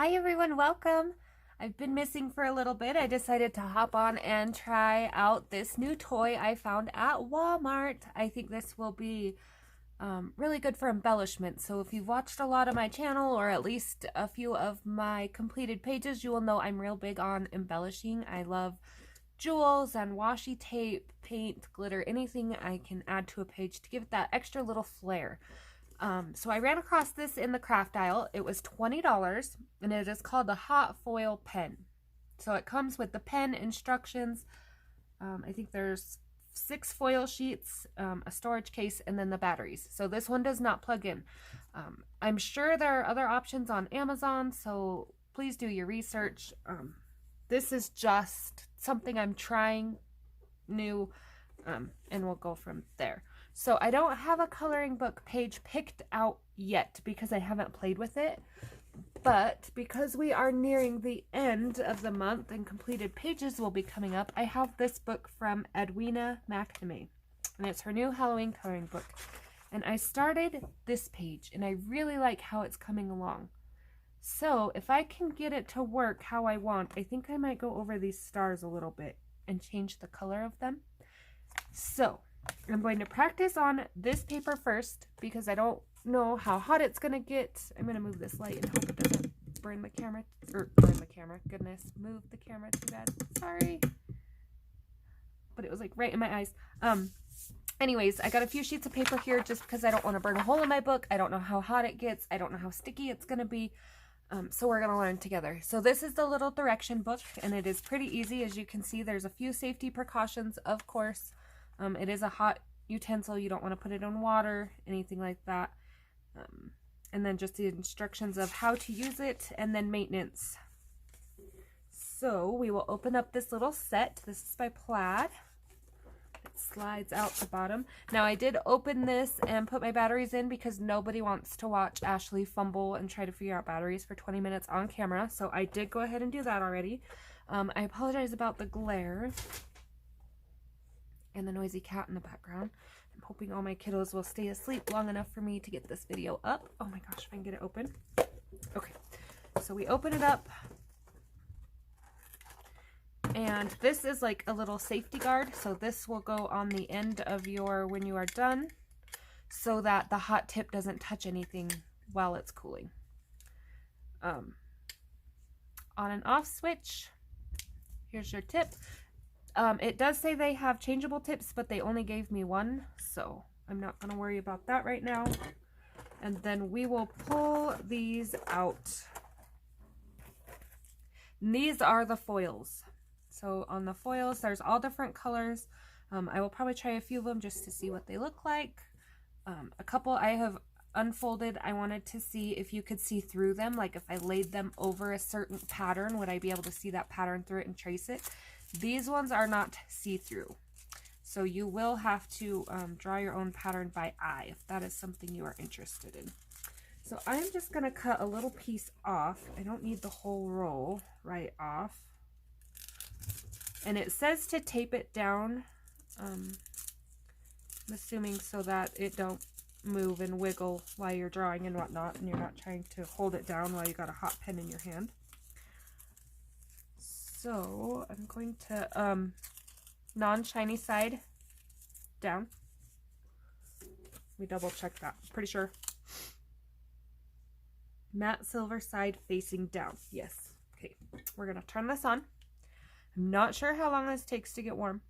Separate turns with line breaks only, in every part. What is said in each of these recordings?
Hi everyone, welcome. I've been missing for a little bit. I decided to hop on and try out this new toy I found at Walmart. I think this will be really good for embellishment. So if you've watched a lot of my channel or at least a few of my completed pages, you will know I'm real big on embellishing. I love jewels and washi tape, paint, glitter, anything I can add to a page to give it that extra little flair. So I ran across this in the craft aisle. It was $20 and it is called the Hot Foil Pen. So it comes with the pen instructions. I think there's 6 foil sheets, a storage case, and then the batteries. So this one does not plug in. I'm sure there are other options on Amazon, so please do your research. This is just something I'm trying new, and we'll go from there. So I don't have a coloring book page picked out yet because I haven't played with it. But because we are nearing the end of the month and completed pages will be coming up, I have this book from Edwina Namee. And it's her new Halloween coloring book. And I started this page and I really like how it's coming along. So if I can get it to work how I want, I think I might go over these stars a little bit and change the color of them. So I'm going to practice on this paper first because I don't know how hot it's going to get. I'm going to move this light and hope it doesn't burn the camera. Goodness, move the camera too bad. Sorry. But it was like right in my eyes. Anyways, I got a few sheets of paper here just because I don't want to burn a hole in my book. I don't know how hot it gets. I don't know how sticky it's going to be. So we're going to learn together. So this is the little direction book and it is pretty easy. As you can see, there's a few safety precautions, of course. It is a hot utensil. You don't want to put it in water, anything like that. And then just the instructions of how to use it and then maintenance. So we will open up this little set. This is by Plaid. It slides out the bottom. Now I did open this and put my batteries in because nobody wants to watch Ashley fumble and try to figure out batteries for 20 minutes on camera. So I did go ahead and do that already. I apologize about the glare and the noisy cat in the background. I'm hoping all my kiddos will stay asleep long enough for me to get this video up. Oh my gosh, if I can get it open. Okay, so we open it up. And this is like a little safety guard. So this will go on the end of your, when you are done, so that the hot tip doesn't touch anything while it's cooling. On and off switch. Here's your tip. It does say they have changeable tips, but they only gave me one, so I'm not going to worry about that right now. And then we will pull these out. And these are the foils. So on the foils, there's all different colors. I will probably try a few of them just to see what they look like. A couple I have unfolded. I wanted to see if you could see through them. Like if I laid them over a certain pattern, would I be able to see that pattern through it and trace it? These ones are not see-through, so you will have to draw your own pattern by eye if that is something you are interested in. So I'm just going to cut a little piece off. I don't need the whole roll right off. And it says to tape it down, I'm assuming so that it don't move and wiggle while you're drawing and whatnot, and you're not trying to hold it down while you got a hot pen in your hand. So I'm going to non-shiny side down. Let me double check that. Pretty sure. Matte silver side facing down. Yes. Okay. We're going to turn this on. I'm not sure how long this takes to get warm.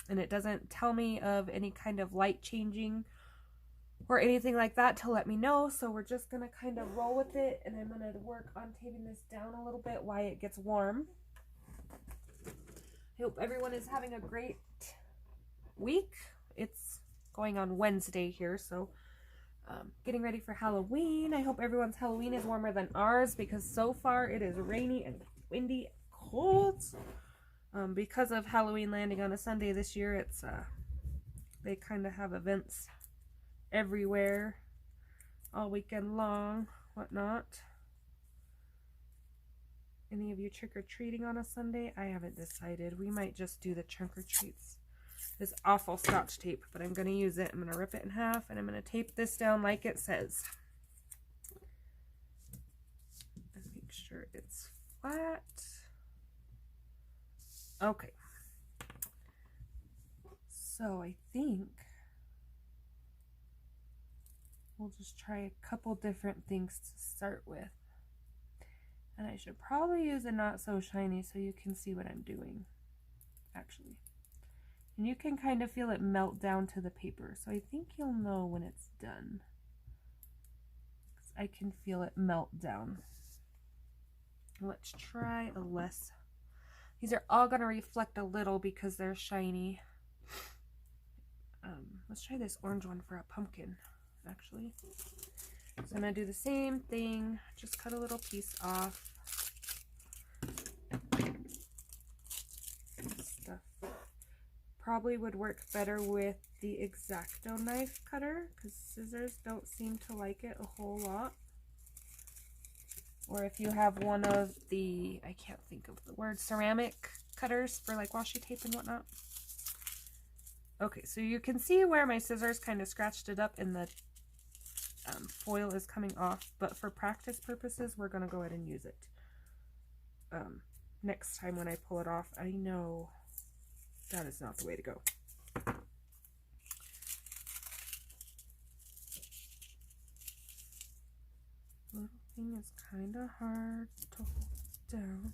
And it doesn't tell me of any kind of light changing or anything like that to let me know. So we're just going to kind of roll with it. And I'm going to work on taping this down a little bit while it gets warm. I hope everyone is having a great week. It's going on Wednesday here, so getting ready for Halloween. I hope everyone's Halloween is warmer than ours because so far it is rainy and windy and cold. Because of Halloween landing on a Sunday this year, it's they kind of have events everywhere all weekend long, whatnot. Any of you trick-or-treating on a Sunday? I haven't decided. We might just do the trunk-or-treats. This awful Scotch tape, but I'm going to use it. I'm going to rip it in half, and I'm going to tape this down like it says. And make sure it's flat. Okay. So I think we'll just try a couple different things to start with. And I should probably use a not so shiny so you can see what I'm doing, actually. And you can kind of feel it melt down to the paper. So I think you'll know when it's done. I can feel it melt down. Let's try a less. These are all going to reflect a little because they're shiny. Let's try this orange one for a pumpkin, actually. So I'm going to do the same thing, just cut a little piece off. Stuff probably would work better with the X-Acto knife cutter because scissors don't seem to like it a whole lot. Or if you have one of the, I can't think of the word, ceramic cutters for like washi tape and whatnot. Okay, so you can see where my scissors kind of scratched it up and the foil is coming off, but for practice purposes, we're going to go ahead and use it. Next time when I pull it off, I know that is not the way to go. Little thing is kind of hard to hold down.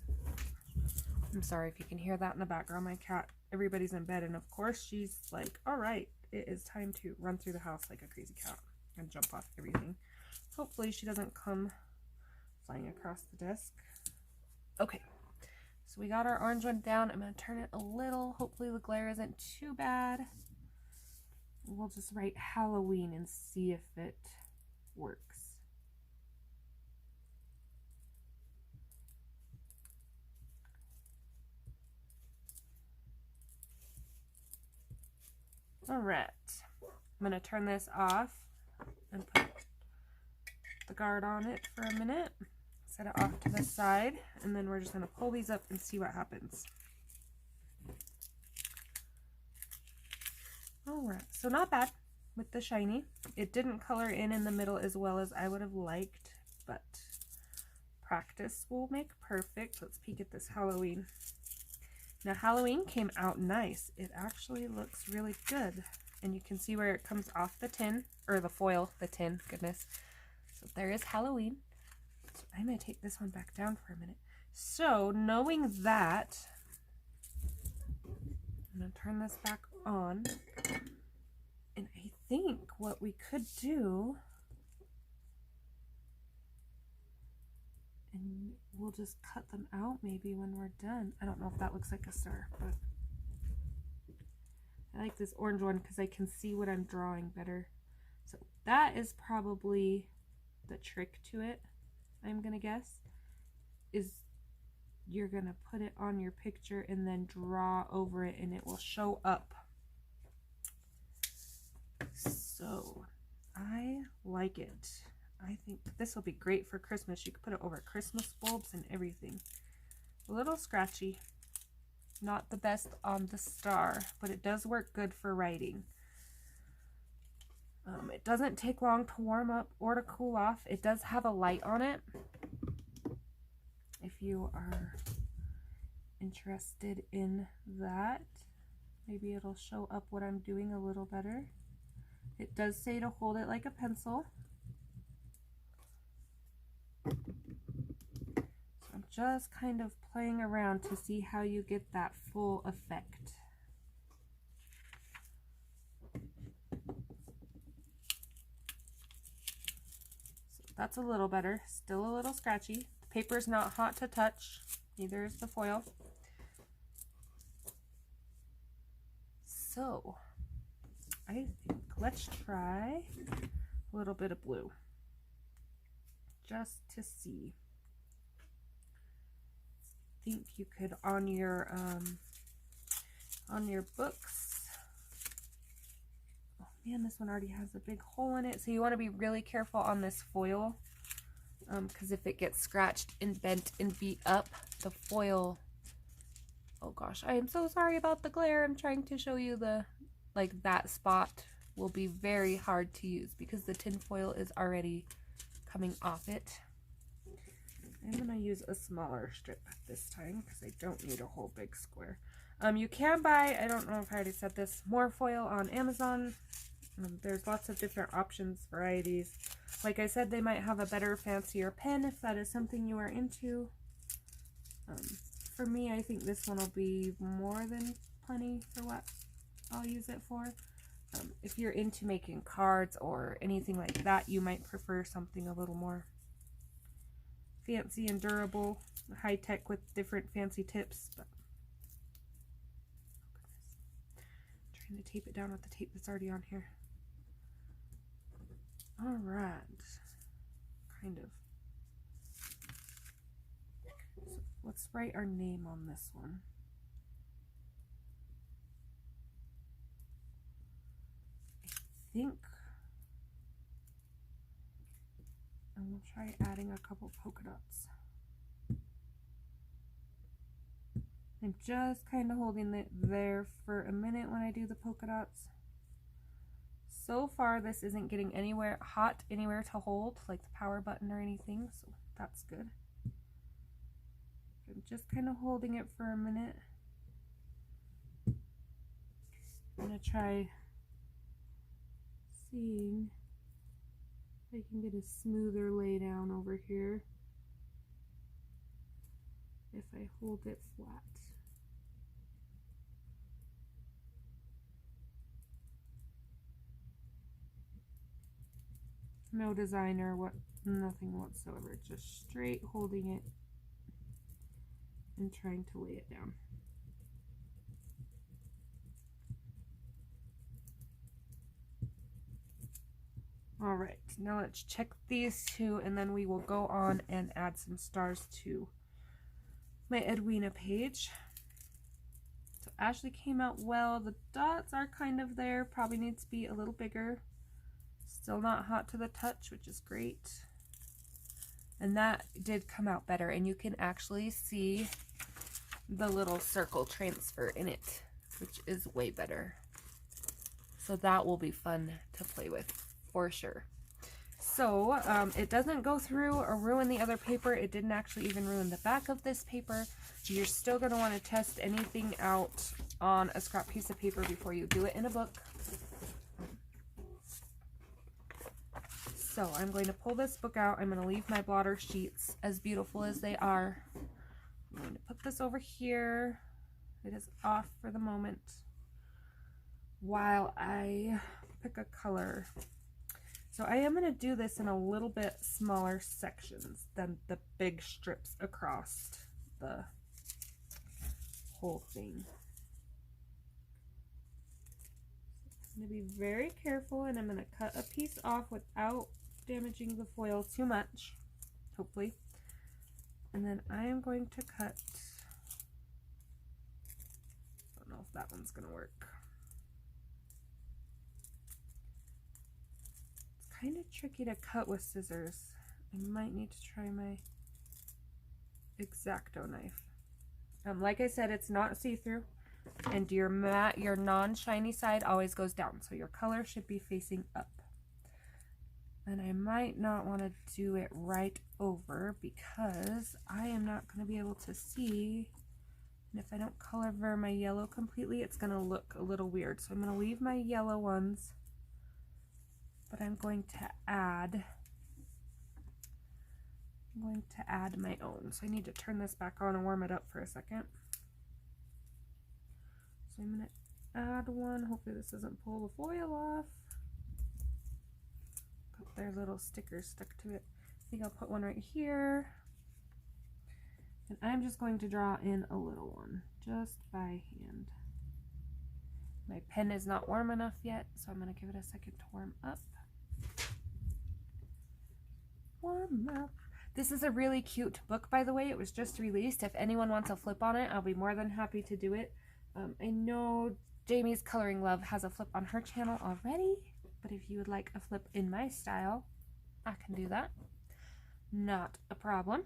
I'm sorry if you can hear that in the background. My cat, everybody's in bed, and of course she's like, all right, it is time to run through the house like a crazy cat and jump off everything. Hopefully she doesn't come flying across the desk. Okay, so we got our orange one down. I'm going to turn it a little. Hopefully the glare isn't too bad. We'll just write Halloween and see if it works. All right, I'm going to turn this off and put the guard on it for a minute. Set it off to the side, and then we're just going to pull these up and see what happens. All right, so not bad with the shiny. It didn't color in the middle as well as I would have liked, but practice will make perfect. Let's peek at this Halloween. Now Halloween came out nice. It actually looks really good. And you can see where it comes off the tin, or the foil, the tin, goodness. So there is Halloween. So I'm going to take this one back down for a minute. So knowing that, I'm going to turn this back on. And I think what we could do, and we'll just cut them out maybe when we're done. I don't know if that looks like a star, but I like this orange one because I can see what I'm drawing better. So that is probably the trick to it, I'm gonna guess, is you're gonna put it on your picture and then draw over it and it will show up. So I like it. I think this will be great for Christmas. You could put it over Christmas bulbs and everything. A little scratchy. Not the best on the star, but it does work good for writing. It doesn't take long to warm up or to cool off. It does have a light on it. If you are interested in that, maybe it'll show up what I'm doing a little better. It does say to hold it like a pencil. So I'm just kind of playing around to see how you get that full effect. So that's a little better, still a little scratchy. The paper's not hot to touch, neither is the foil. So I think let's try a little bit of blue just to see. I think you could on your books. Oh man, this one already has a big hole in it, so you want to be really careful on this foil, because if it gets scratched and bent and beat up, the foil, oh gosh, I am so sorry about the glare. I'm trying to show you the, like, that spot will be very hard to use because the tin foil is already coming off it. I'm gonna use a smaller strip this time because I don't need a whole big square. You can buy, I don't know if I already said this, more foil on Amazon. There's lots of different options, varieties. Like I said, they might have a better, fancier pen if that is something you are into. For me, I think this one will be more than plenty for what I'll use it for. If you're into making cards or anything like that, you might prefer something a little more fancy and durable, high tech with different fancy tips. But oh, trying to tape it down with the tape that's already on here. All right, kind of. So let's write our name on this one. I think, and we'll try adding a couple polka dots. I'm just kind of holding it there for a minute when I do the polka dots. So far, this isn't getting anywhere hot anywhere to hold, like the power button or anything, so that's good. I'm just kind of holding it for a minute. I'm gonna try seeing if I can get a smoother lay down over here if I hold it flat. No designer, nothing whatsoever, just straight holding it and trying to lay it down. All right, now let's check these two and then we will go on and add some stars to my Edwina page. So Ashley came out well. The dots are kind of there, probably needs to be a little bigger. Still not hot to the touch, which is great. And that did come out better, and you can actually see the little circle transfer in it, which is way better. So that will be fun to play with for sure. So it doesn't go through or ruin the other paper. It didn't actually even ruin the back of this paper. You're still going to want to test anything out on a scrap piece of paper before you do it in a book. So I'm going to pull this book out. I'm going to leave my blotter sheets as beautiful as they are. I'm going to put this over here. It is off for the moment while I pick a color. So I am going to do this in a little bit smaller sections than the big strips across the whole thing. I'm going to be very careful, and I'm going to cut a piece off without damaging the foil too much, hopefully. And then I am going to cut, I don't know if that one's going to work. It's kind of tricky to cut with scissors. I might need to try my X-Acto knife. Like I said, it's not see-through, and your matte, your non-shiny side always goes down, so your color should be facing up. And I might not want to do it right over because I am not going to be able to see. And if I don't color my yellow completely, it's going to look a little weird. So I'm going to leave my yellow ones, but I'm going to add my own. So I need to turn this back on and warm it up for a second. So I'm going to add one. Hopefully this doesn't pull the foil off. Their little stickers stuck to it. I think I'll put one right here. And I'm just going to draw in a little one, just by hand. My pen is not warm enough yet, so I'm going to give it a second to warm up. Warm up. This is a really cute book, by the way. It was just released. If anyone wants a flip on it, I'll be more than happy to do it. I know Jamie's Coloring Love has a flip on her channel already. But if you would like a flip in my style, I can do that. Not a problem.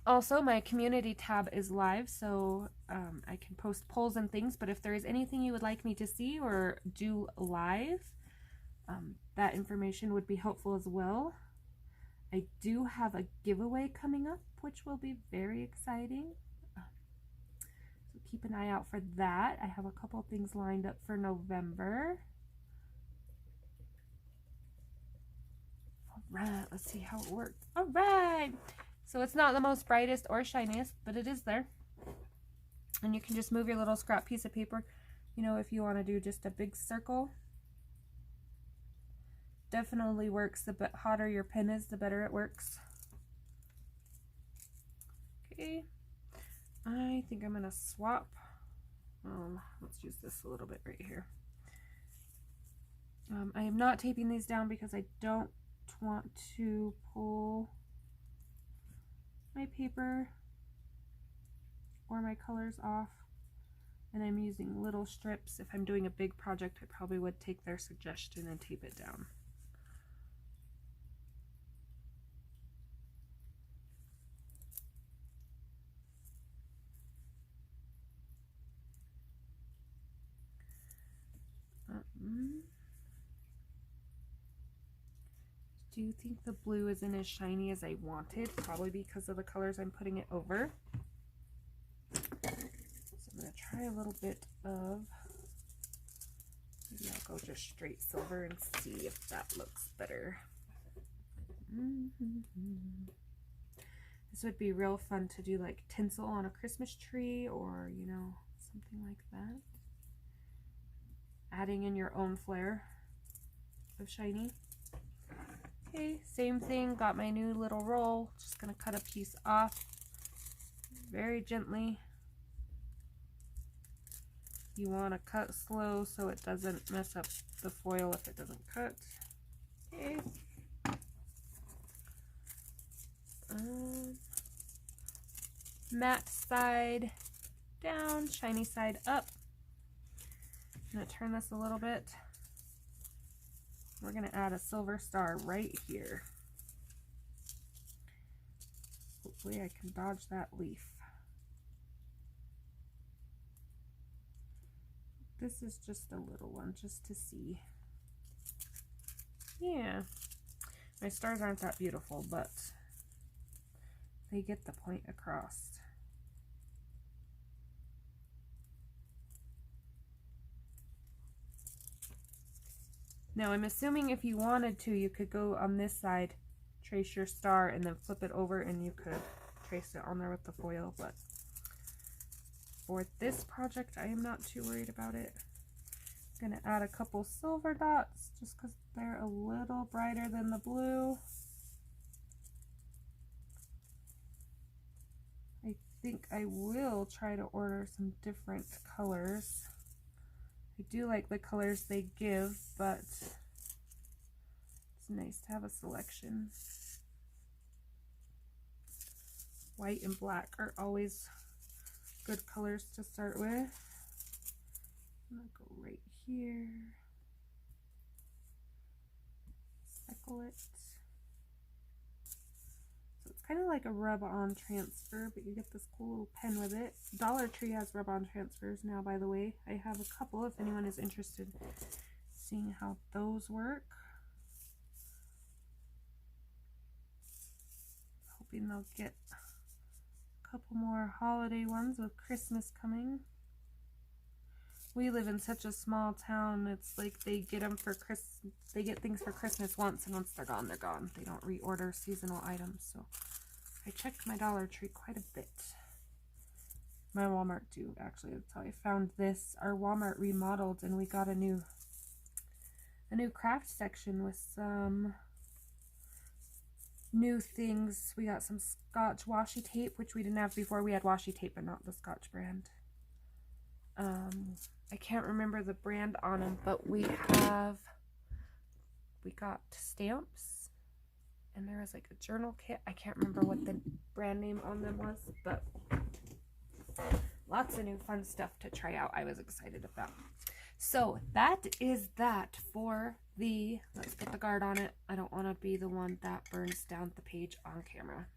Also, my community tab is live, so I can post polls and things. But if there is anything you would like me to see or do live, that information would be helpful as well. I do have a giveaway coming up, which will be very exciting. So keep an eye out for that. I have a couple things lined up for November. All right, let's see how it worked. All right. So it's not the most brightest or shiniest, but it is there. And you can just move your little scrap piece of paper, you know, if you want to do just a big circle. Definitely works. The hotter your pen is, the better it works. Okay, I think I'm gonna swap. Let's use this a little bit right here. I am not taping these down because I don't want to pull my paper or my colors off, and I'm using little strips. If I'm doing a big project, I probably would take their suggestion and tape it down. Do you think the blue isn't as shiny as I wanted? Probably because of the colors I'm putting it over. So I'm going to try a little bit of, maybe I'll go just straight silver and see if that looks better. This would be real fun to do, like tinsel on a Christmas tree, or, you know, something like that. Adding in your own flair of shiny. Okay, same thing, got my new little roll. Just gonna cut a piece off very gently. You want to cut slow so it doesn't mess up the foil if it doesn't cut. Okay. Matte side down, shiny side up. I'm gonna turn this a little bit. We're gonna add a silver star right here. Hopefully I can dodge that leaf. This is just a little one, just to see. Yeah, my stars aren't that beautiful, but they get the point across. Now I'm assuming if you wanted to, you could go on this side, trace your star, and then flip it over and you could trace it on there with the foil, but for this project I am not too worried about it. I'm gonna add a couple silver dots just because they're a little brighter than the blue. I think I will try to order some different colors. I do like the colors they give, but it's nice to have a selection. White and black are always good colors to start with. I'm gonna go right here. Speckle it. So it's kind of like a rub-on transfer, but you get this cool little pen with it. Dollar Tree has rub-on transfers now, by the way. I have a couple if anyone is interested in seeing how those work. Hoping they'll get a couple more holiday ones with Christmas coming. We live in such a small town, it's like they get them for they get things for Christmas once, and once they're gone, they're gone. They don't reorder seasonal items, so I checked my Dollar Tree quite a bit. My Walmart too, actually. That's how I found this. Our Walmart remodeled, and we got a new craft section with some new things. We got some Scotch washi tape, which we didn't have before. We had washi tape, but not the Scotch brand. I can't remember the brand on them, but we got stamps, and there was like a journal kit. I can't remember what the brand name on them was, but lots of new fun stuff to try out. I was excited about. So that is that for the, let's get the guard on it. I don't want to be the one that burns down the page on camera.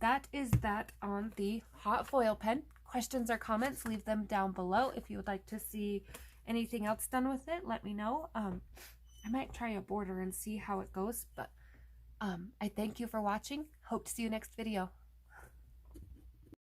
That is that on the hot foil pen. Questions or comments, leave them down below. If you would like to see anything else done with it, let me know. I might try a border and see how it goes, but I thank you for watching. Hope to see you next video.